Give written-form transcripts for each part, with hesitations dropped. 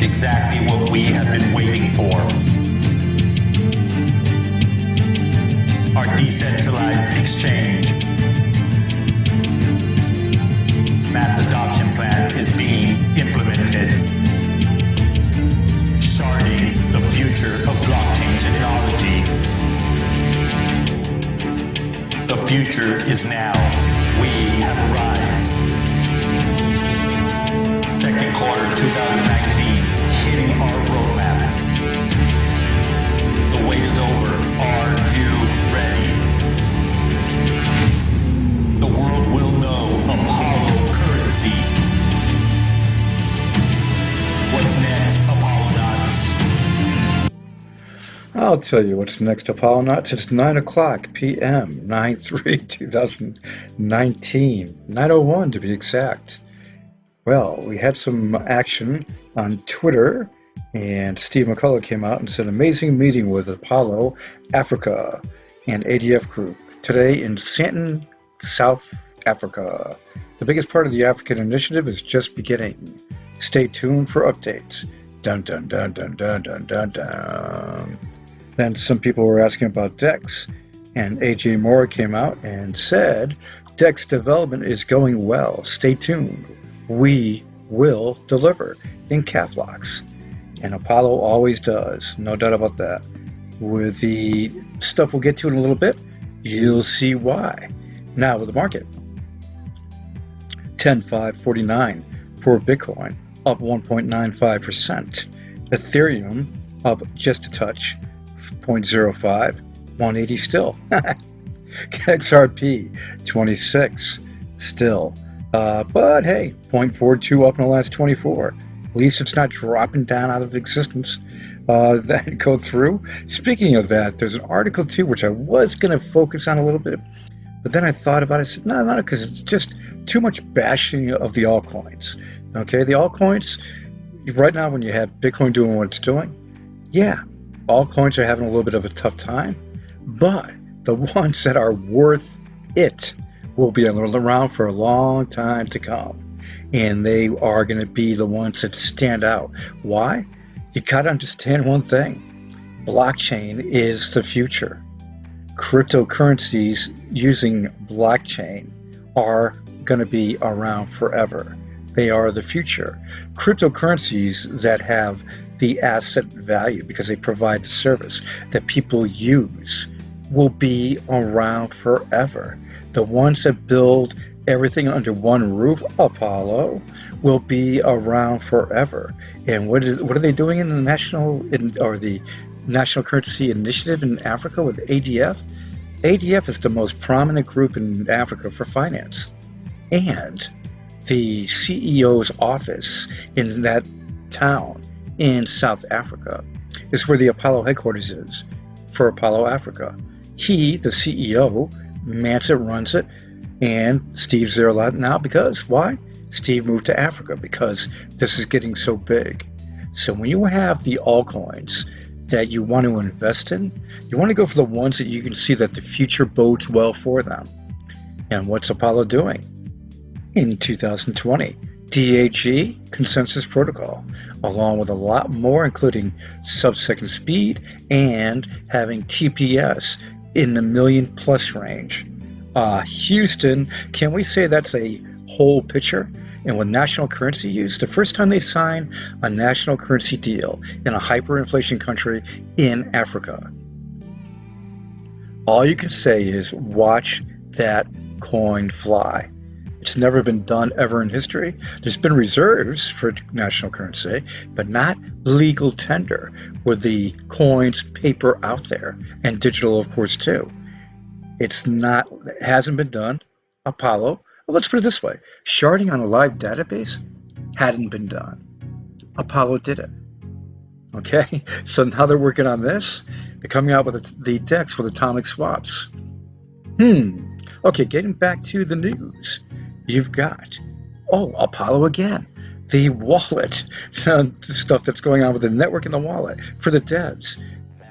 It's exactly what we have been waiting for. Our decentralized exchange. Mass adoption plan is being implemented. Sharding, the future of blockchain technology. The future is now. We have arrived. Second quarter 2019, hitting our roadmap. The wait is over. Are you ready? The world will know Apollo currency. What's next, Apollo Nuts? I'll tell you what's next, Apollo Nuts. It's 9 o'clock p.m., 9/3/2019, 9:01 to be exact. Well, we had some action on Twitter, and Steve McCullough came out and said, amazing meeting with Apollo Africa and ADF Group today in Sandton, South Africa. The biggest part of the African initiative is just beginning. Stay tuned for updates. Dun dun dun dun dun dun dun dun. Then some people were asking about DEX, and AJ Moore came out and said, DEX development is going well. Stay tuned. We will deliver in cap locks. And Apollo always does, no doubt about that. With the stuff we'll get to in a little bit, you'll see why. Now with the market. 10,549 for Bitcoin, up 1.95%. Ethereum up just a touch, 0.05, 180 still. XRP 26 still. But hey, 0.42 up in the last 24. At least it's not dropping down out of existence. That go through. Speaking of that, there's an article too, which I was going to focus on a little bit, but then I thought about it. I said, no, not because it's just too much bashing of the altcoins. Okay, the altcoins, right now when you have Bitcoin doing what it's doing, yeah, altcoins are having a little bit of a tough time, but the ones that are worth it will be around for a long time to come, and they are going to be the ones that stand out. Why? You got to understand one thing. Blockchain is the future. Cryptocurrencies using blockchain are going to be around forever. They are the future. Cryptocurrencies that have the asset value because they provide the service that people use will be around forever. The ones that build everything under one roof, Apollo, will be around forever. And what are they doing in the National Currency Initiative in Africa with ADF? ADF is the most prominent group in Africa for finance. And the CEO's office in that town in South Africa is where the Apollo headquarters is for Apollo Africa. He, the CEO, mans it, runs it, and Steve's there a lot now because, why? Steve moved to Africa because this is getting so big. So when you have the altcoins that you want to invest in, you want to go for the ones that you can see that the future bodes well for them. And what's Apollo doing? In 2020, DAG Consensus Protocol, along with a lot more, including sub-second speed and having TPS in the million plus range. Houston, can we say that's a whole picture? And with national currency use, the first time they sign a national currency deal in a hyperinflation country in Africa. All you can say is watch that coin fly. It's never been done ever in history. There's been reserves for national currency, but not legal tender with the coins paper out there, and digital of course too. It hasn't been done. Apollo, well, let's put it this way, sharding on a live database hadn't been done. Apollo did it. Okay, so now they're working on this. They're coming out with the DEX with atomic swaps. Okay, getting back to the news. You've got, Apollo again. The wallet, the stuff that's going on with the network and the wallet for the devs.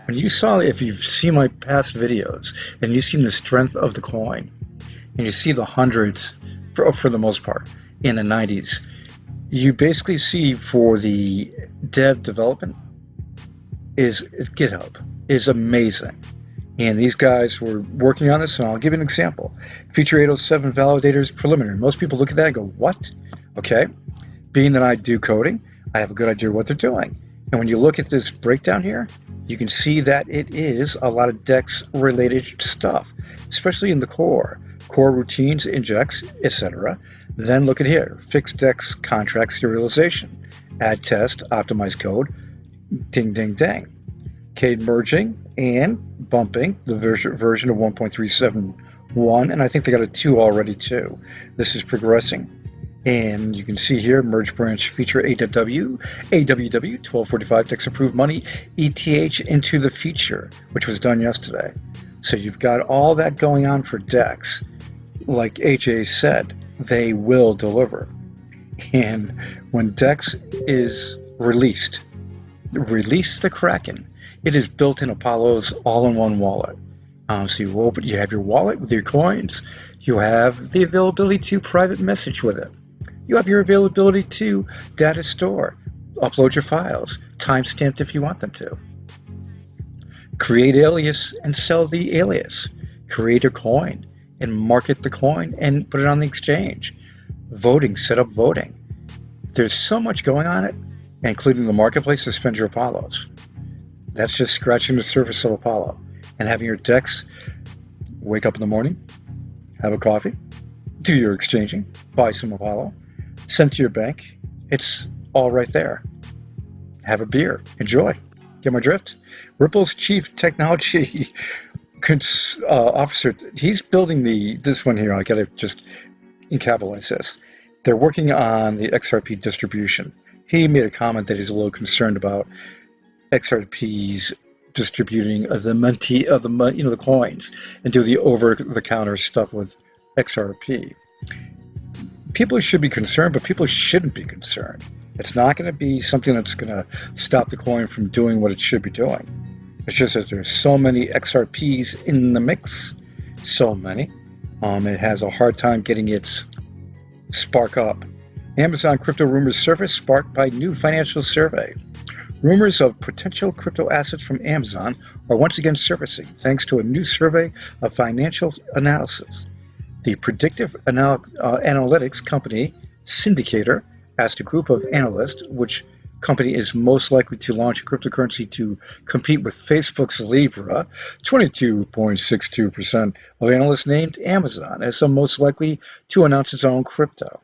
When you saw, if you've seen my past videos, and you've seen the strength of the coin, and you see the hundreds, for the most part, in the 90s, you basically see for the dev development is GitHub is amazing. And these guys were working on this, and I'll give you an example. Feature 807 validators preliminary. Most people look at that and go, what? Okay. Being that I do coding, I have a good idea what they're doing. And when you look at this breakdown here, you can see that it is a lot of DEX-related stuff, especially in the core routines, injects, etc. Then look at here, fixed DEX contract serialization, add test, optimize code, ding, ding, ding. CADE merging and bumping the version of 1.371, and I think they got a 2 already too. This is progressing. And you can see here, merge branch feature AWW, 1245 DEX approved money, ETH into the feature, which was done yesterday. So you've got all that going on for DEX. Like AJ said, they will deliver. And when DEX is release the Kraken. It is built in Apollo's all-in-one wallet. So you have your wallet with your coins. You have the availability to private message with it. You have your availability to data store, upload your files, timestamped if you want them to. Create alias and sell the alias. Create a coin and market the coin and put it on the exchange. Voting, set up voting. There's so much going on it, including the marketplace to spend your Apollos. That's just scratching the surface of Apollo. And having your DEX, wake up in the morning, have a coffee, do your exchanging, buy some Apollo, send to your bank. It's all right there. Have a beer. Enjoy. Get my drift? Ripple's chief technology officer, he's building this one here. I got to just encapsulate this. They're working on the XRP distribution. He made a comment that he's a little concerned about XRP's distributing of the coins and do the over-the-counter stuff with XRP. People should be concerned, but people shouldn't be concerned. It's not going to be something that's going to stop the coin from doing what it should be doing. It's just that there's so many XRPs in the mix, so many. It has a hard time getting its spark up. Amazon crypto rumors surface sparked by new financial survey. Rumors of potential crypto assets from Amazon are once again surfacing thanks to a new survey of financial analysis. The predictive analytics company Syndicator asked a group of analysts which company is most likely to launch a cryptocurrency to compete with Facebook's Libra. 22.62% of analysts named Amazon as the most likely to announce its own crypto.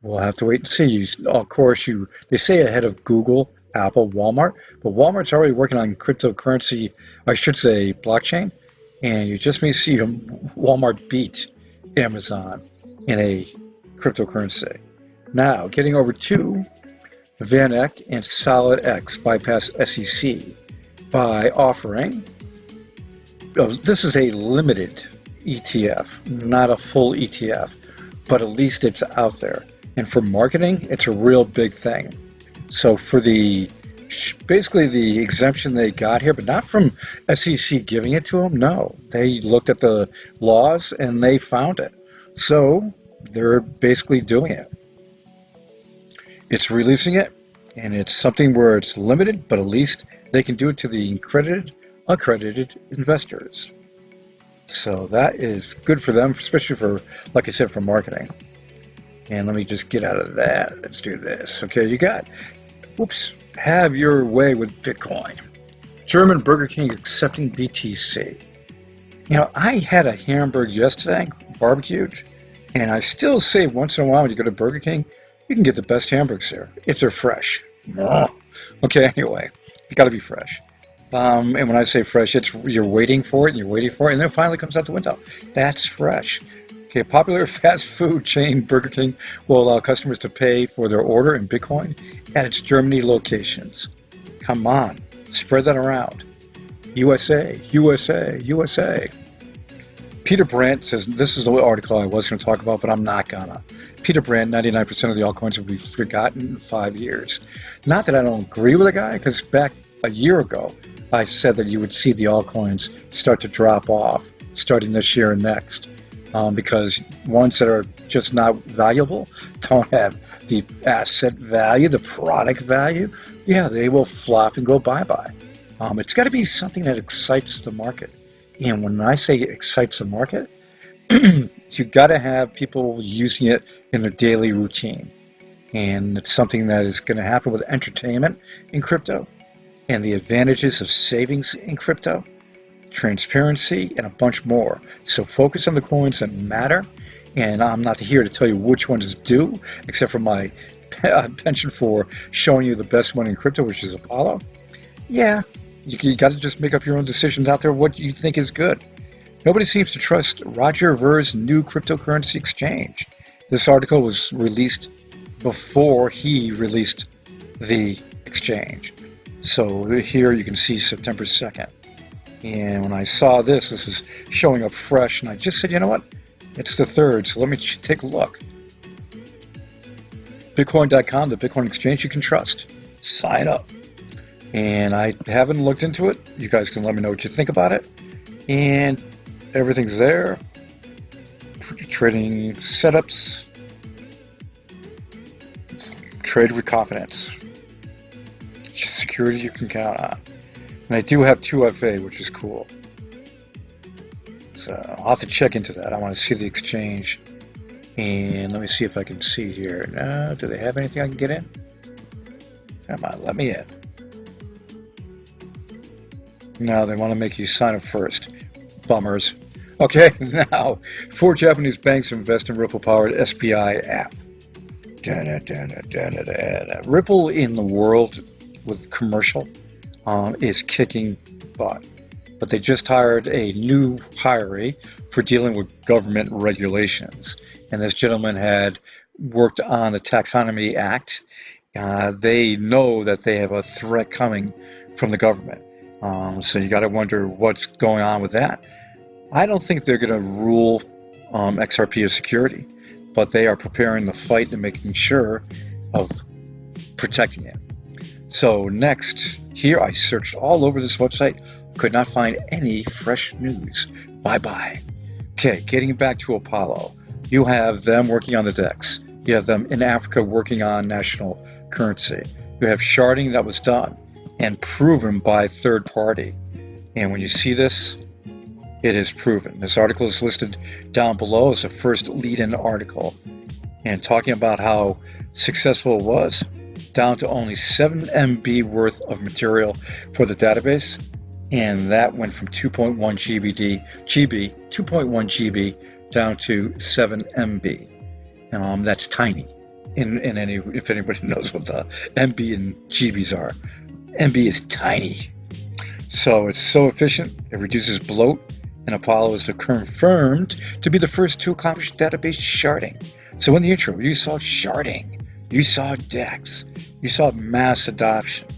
We'll have to wait and see. Of course, they say ahead of Google, Apple, Walmart, but Walmart's already working on cryptocurrency, I should say blockchain, and you just may see Walmart beat Amazon in a cryptocurrency. Now, getting over to VanEck and SolidX bypass SEC by offering, this is a limited ETF, not a full ETF, but at least it's out there. And for marketing, it's a real big thing. So for basically the exemption they got here, but not from SEC giving it to them, no. They looked at the laws and they found it. So they're basically doing it. It's releasing it, and it's something where it's limited, but at least they can do it to the accredited investors. So that is good for them, especially for, like I said, for marketing. And let me just get out of that. Let's do this. Okay, you got, have your way with Bitcoin. German Burger King accepting BTC. You know, I had a hamburger yesterday, barbecued, and I still say once in a while when you go to Burger King, you can get the best hamburgers there if they're fresh. Okay, anyway, you got to be fresh. And when I say fresh, it's you're waiting for it, and you're waiting for it, and then it finally comes out the window. That's fresh. Okay, popular fast food chain Burger King will allow customers to pay for their order in Bitcoin at its Germany locations. Come on, spread that around. USA, USA, USA. Peter Brandt says, this is the article I was going to talk about, but I'm not gonna. Peter Brandt, 99% of the altcoins will be forgotten in 5 years. Not that I don't agree with the guy, because back a year ago, I said that you would see the altcoins start to drop off starting this year and next, because ones that are just not valuable don't have the asset value, the product value, yeah, they will flop and go bye-bye. It's got to be something that excites the market. And when I say excites the market, you got to have people using it in their daily routine. And it's something that is going to happen with entertainment in crypto, and the advantages of savings in crypto, transparency, and a bunch more. So focus on the coins that matter, and I'm not here to tell you which ones do, except for my penchant for showing you the best one in crypto, which is Apollo. Yeah, you got to just make up your own decisions out there what you think is good. Nobody seems to trust Roger Ver's new cryptocurrency exchange. This article was released before he released the exchange. So here you can see September 2nd. And when I saw this is showing up fresh, and I just said, you know what? It's the 3rd, so let me take a look. Bitcoin.com, the Bitcoin exchange you can trust. Sign up. And I haven't looked into it. You guys can let me know what you think about it. And everything's there. Trading setups. Trade with confidence. Security you can count on. And I do have 2FA, which is cool. So I'll have to check into that. I want to see the exchange. And let me see if I can see here. No, do they have anything I can get in? Come on, let me in. No, they want to make you sign up first. Bummers. Okay, now, 4 Japanese banks invest in Ripple-powered SBI app. Ripple in the world with commercial is kicking butt. But they just hired a new hiree for dealing with government regulations. And this gentleman had worked on the Taxonomy Act. They know that they have a threat coming from the government. So you got to wonder what's going on with that. I don't think they're going to rule XRP as security, but they are preparing the fight and making sure of protecting it. So next, here I searched all over this website, could not find any fresh news. Bye-bye. Okay, getting back to Apollo. You have them working on the DEX. You have them in Africa working on national currency. You have sharding that was done and proven by third party. And when you see this, it is proven. This article is listed down below as the first lead-in article. And talking about how successful it was, down to only 7 MB worth of material for the database. And that went from 2.1 GB down to 7 MB. That's tiny. If anybody knows what the MB and GBs are. MB is tiny. So it's so efficient, it reduces bloat, and Apollo is confirmed to be the first to accomplish database sharding. So in the intro, you saw sharding, you saw DEX, you saw mass adoption.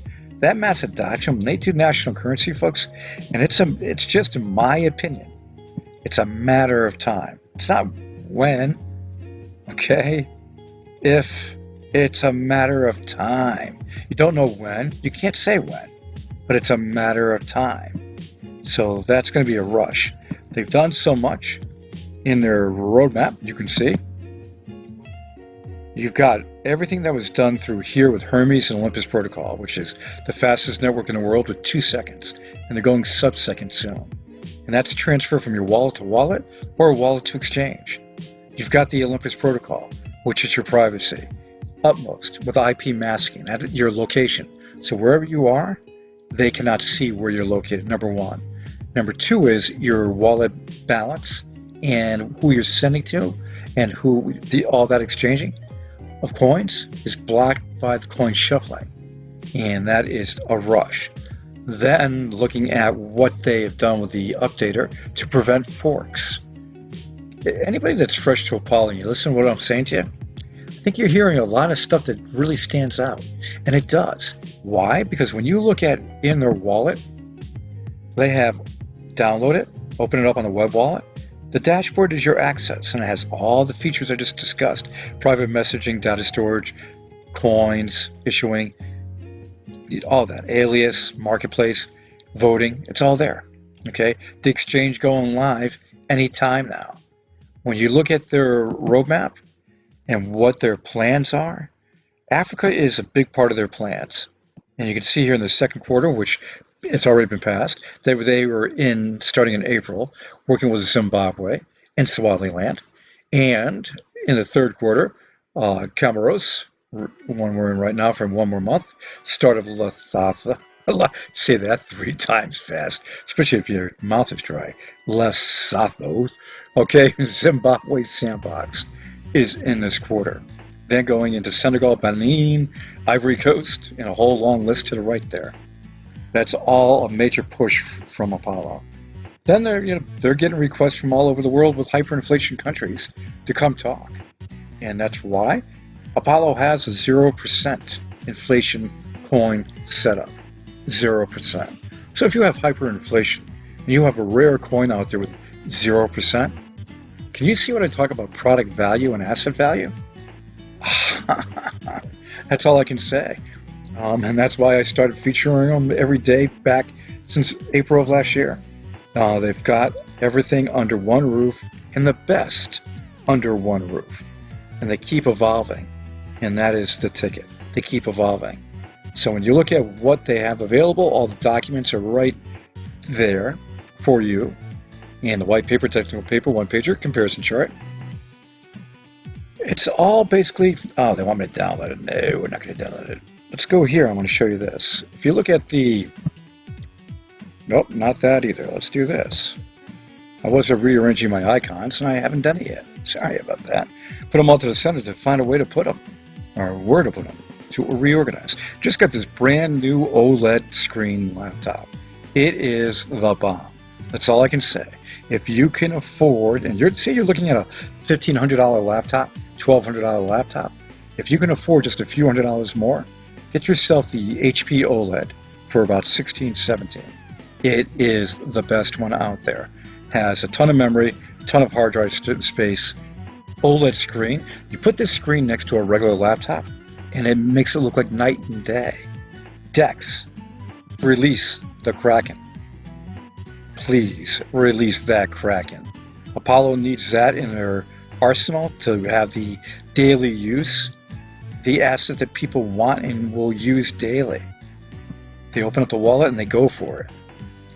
That mass adoption, when they do national currency, folks, and it's just in my opinion, it's a matter of time. It's not when, okay? If it's a matter of time. You don't know when, you can't say when, but it's a matter of time. So that's going to be a rush. They've done so much in their roadmap, you can see. You've got everything that was done through here with Hermes and Olympus Protocol, which is the fastest network in the world with 2 seconds. And they're going sub-second soon. And that's transfer from your wallet to wallet or wallet to exchange. You've got the Olympus Protocol, which is your privacy. Utmost with IP masking at your location. So wherever you are, they cannot see where you're located, number one. Number two is your wallet balance and who you're sending to and all that exchanging of coins is blocked by the coin shuffling. And that is a rush. Then looking at what they have done with the updater to prevent forks. Anybody that's fresh to Apollo, you listen to what I'm saying to you, I think you're hearing a lot of stuff that really stands out. And it does. Why? Because when you look at in their wallet, they have download it, open it up on the web wallet. The dashboard is your access, and it has all the features I just discussed. Private messaging, data storage, coins, issuing, all that. Alias, marketplace, voting, it's all there. Okay? The exchange going live anytime now. When you look at their roadmap and what their plans are, Africa is a big part of their plans. And you can see here in the second quarter, which it's already been passed, they were in, starting in April, working with Zimbabwe and Somaliland. And in the third quarter, Comoros, one we're in right now for 1 more month, start of Lesotho. Say that 3 times fast, especially if your mouth is dry. Lesotho. Okay, Zimbabwe Sandbox is in this quarter. Then going into Senegal, Benin, Ivory Coast, and a whole long list to the right there. That's all a major push from Apollo. Then they're getting requests from all over the world with hyperinflation countries to come talk. And that's why Apollo has a 0% inflation coin setup. 0%. So if you have hyperinflation and you have a rare coin out there with 0%, can you see what I talk about product value and asset value? That's all I can say. And that's why I started featuring them every day back since April of last year. They've got everything under one roof, and the best under one roof. And they keep evolving. And that is the ticket. They keep evolving. So when you look at what they have available, all the documents are right there for you. And the white paper, technical paper, one-pager, comparison chart. It's all basically, oh, they want me to download it. No, we're not going to download it. Let's go here. I want to show you this. If you look at the, nope, not that either. Let's do this. I was rearranging my icons, and I haven't done it yet. Sorry about that. Put them all to the center to find a way to put them, or where to put them, to reorganize. Just got this brand new OLED screen laptop. It is the bomb. That's all I can say. If you can afford, and say you're looking at a $1,500 laptop, $1,200 laptop, if you can afford just a few $100s more, get yourself the HP OLED for about $16, $17. It is the best one out there. Has a ton of memory, ton of hard drive space, OLED screen. You put this screen next to a regular laptop, and it makes it look like night and day. DeX, release the Kraken. Please release that Kraken. Apollo needs that in their arsenal to have the daily use, the asset that people want and will use daily. They open up the wallet and they go for it.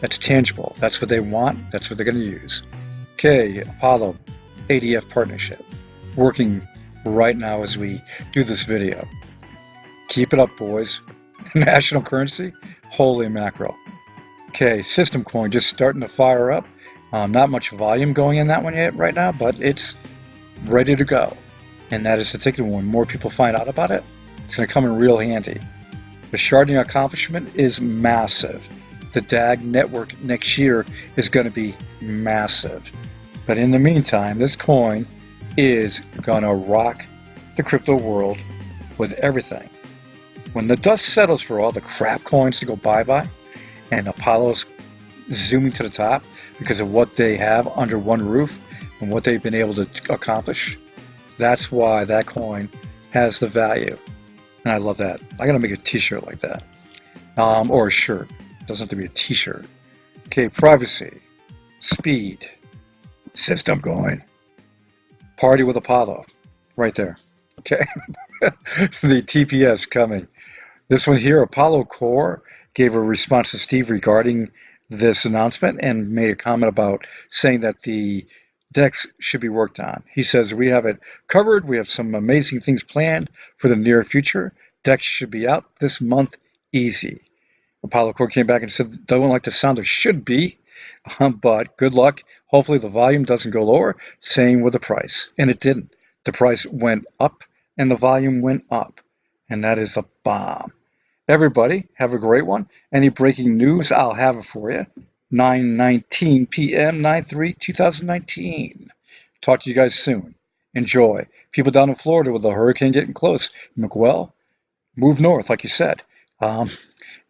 That's tangible. That's what they want. That's what they're going to use. Okay, Apollo ADF partnership. Working right now as we do this video. Keep it up, boys. National currency? Holy mackerel. Okay, system coin just starting to fire up. Not much volume going in that one yet right now, but it's ready to go. And that is the ticket. When more people find out about it, it's going to come in real handy. The sharding accomplishment is massive. The DAG network next year is going to be massive. But in the meantime, this coin is going to rock the crypto world with everything. When the dust settles for all the crap coins to go bye-bye, and Apollo's zooming to the top because of what they have under one roof and what they've been able to accomplish, that's why that coin has the value. And I love that. I gotta make a t-shirt like that. Or a shirt. It doesn't have to be a t-shirt. Okay, privacy, speed, system coin, party with Apollo. Right there. Okay. The TPS coming. This one here, Apollo Core, gave a response to Steve regarding this announcement and made a comment about saying that the DEX should be worked on. He says, we have it covered. We have some amazing things planned for the near future. DEX should be out this month, easy. Apollo Core came back and said, don't like the sound of should be, but good luck. Hopefully the volume doesn't go lower. Same with the price. And it didn't. The price went up and the volume went up. And that is a bomb. Everybody, have a great one. Any breaking news, I'll have it for you. 9:19 p.m., 9/3/2019. Talk to you guys soon. Enjoy. People down in Florida with the hurricane getting close. Miguel, move north, like you said.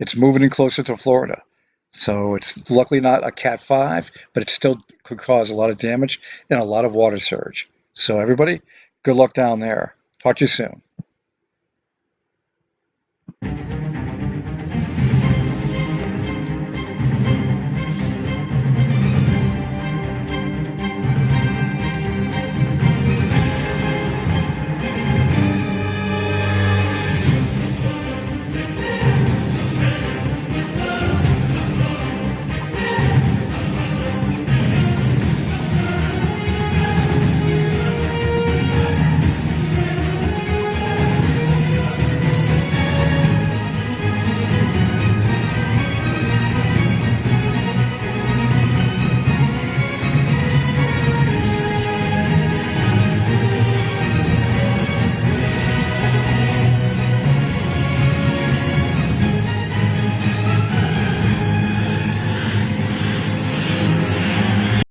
It's moving in closer to Florida. So it's luckily not a Cat 5, but it still could cause a lot of damage and a lot of water surge. So everybody, good luck down there. Talk to you soon.